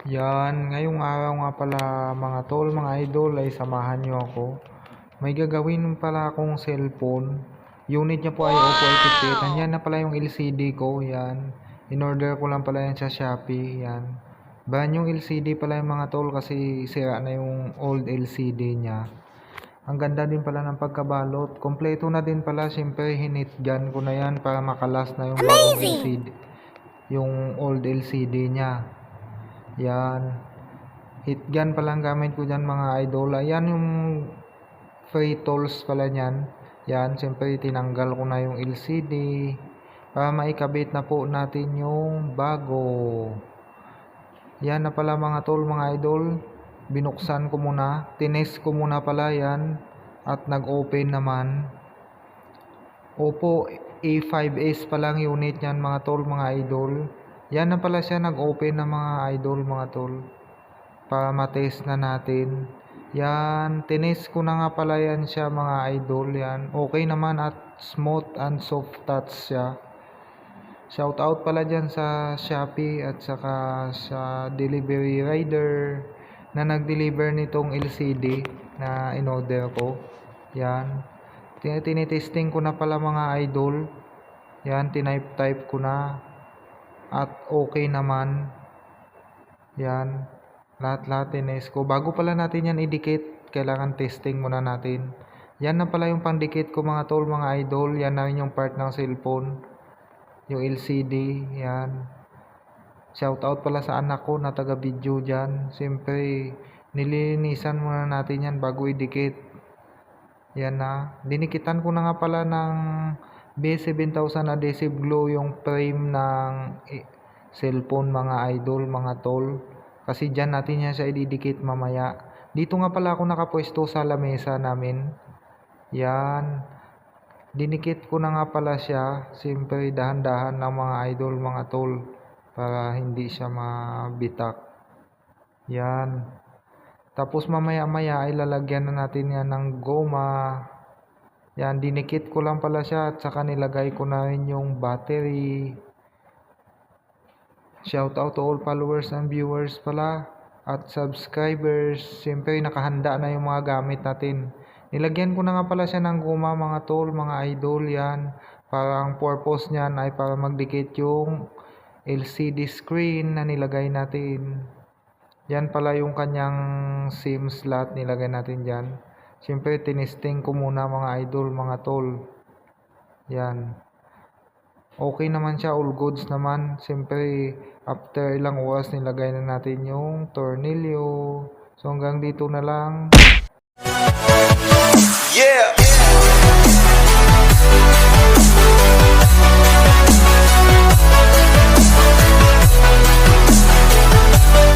Yan, ngayong araw nga pala mga tol, mga idol ay samahan nyo ako. May gagawin pala akong cellphone. Unit niya po ay Oppo A58. Yan na pala yung LCD ko, yan. In-order ko lang pala yan sa Shopee, yan. Brand yung LCD pala yung mga tol kasi sira na yung old LCD niya. Ang ganda din pala ng pagkabalot. Kompleto na din pala, siyempre hinitgan ko na yan para makalas na yung bagong LCD. Yung old LCD niya. Yan. Heat gun pala ang gamit ko dyan mga idol. Ayan yung free tools pala nyan. Yan. Siyempre tinanggal ko na yung LCD. Para maikabit na po natin yung bago. Yan na pala mga tol, mga idol. Binuksan ko muna. Tinest ko muna pala yan. At nag-open naman. Oppo A5s palang unit yan mga tol, mga idol. Yan na pala siya, nag-open na mga idol, mga tol. Para matest na natin. Yan, tinest ko na nga pala yan siya mga idol. Yan, okay naman at smooth and soft touch siya. Shout out pala dyan sa Shopee at saka sa delivery rider na nag-deliver nitong LCD na in-order ko. Yan, tinitesting ko na pala mga idol. Yan, tinype-type ko na. At okay naman. Yan. Lahat-lahat tinest ko. Bago pala natin yan idikit, kailangan testing muna natin. Yan na pala yung pandikit ko mga tol, mga idol. Yan na rin yung part ng cellphone. Yung LCD. Yan. Shoutout pala sa anak ko na taga-video dyan. Siyempre, nilinisan muna natin yan bago idikit. Yan na. Dinikitan ko na nga pala ng B7000 adhesive glue yung frame ng cellphone mga idol, mga tol. Kasi dyan natin yan siya ididikit mamaya. Dito nga pala ako nakapwesto sa lamesa namin. Yan. Dinikit ko na nga pala siya. Siyempre dahan-dahan ng mga idol, mga tol. Para hindi siya mabitak. Yan. Tapos mamaya-maya ay lalagyan na natin yan ng goma. Yan, dinikit ko lang pala siya at saka nilagay ko na rin yung battery. Shout out to all followers and viewers pala at subscribers. Siyempre nakahanda na yung mga gamit natin. Nilagyan ko na nga pala siya ng guma mga tol, mga idol. Yan, para ang purpose niyan ay para magdikit yung LCD screen na nilagay natin. Yan pala yung kanyang SIM slot nilagay natin dyan. Siyempre, tinesting ko muna mga idol, mga tol. Yan. Okay naman siya, all goods naman. Siyempre, after ilang oras nilagay na natin yung tornilyo. So, hanggang dito na lang. Yeah!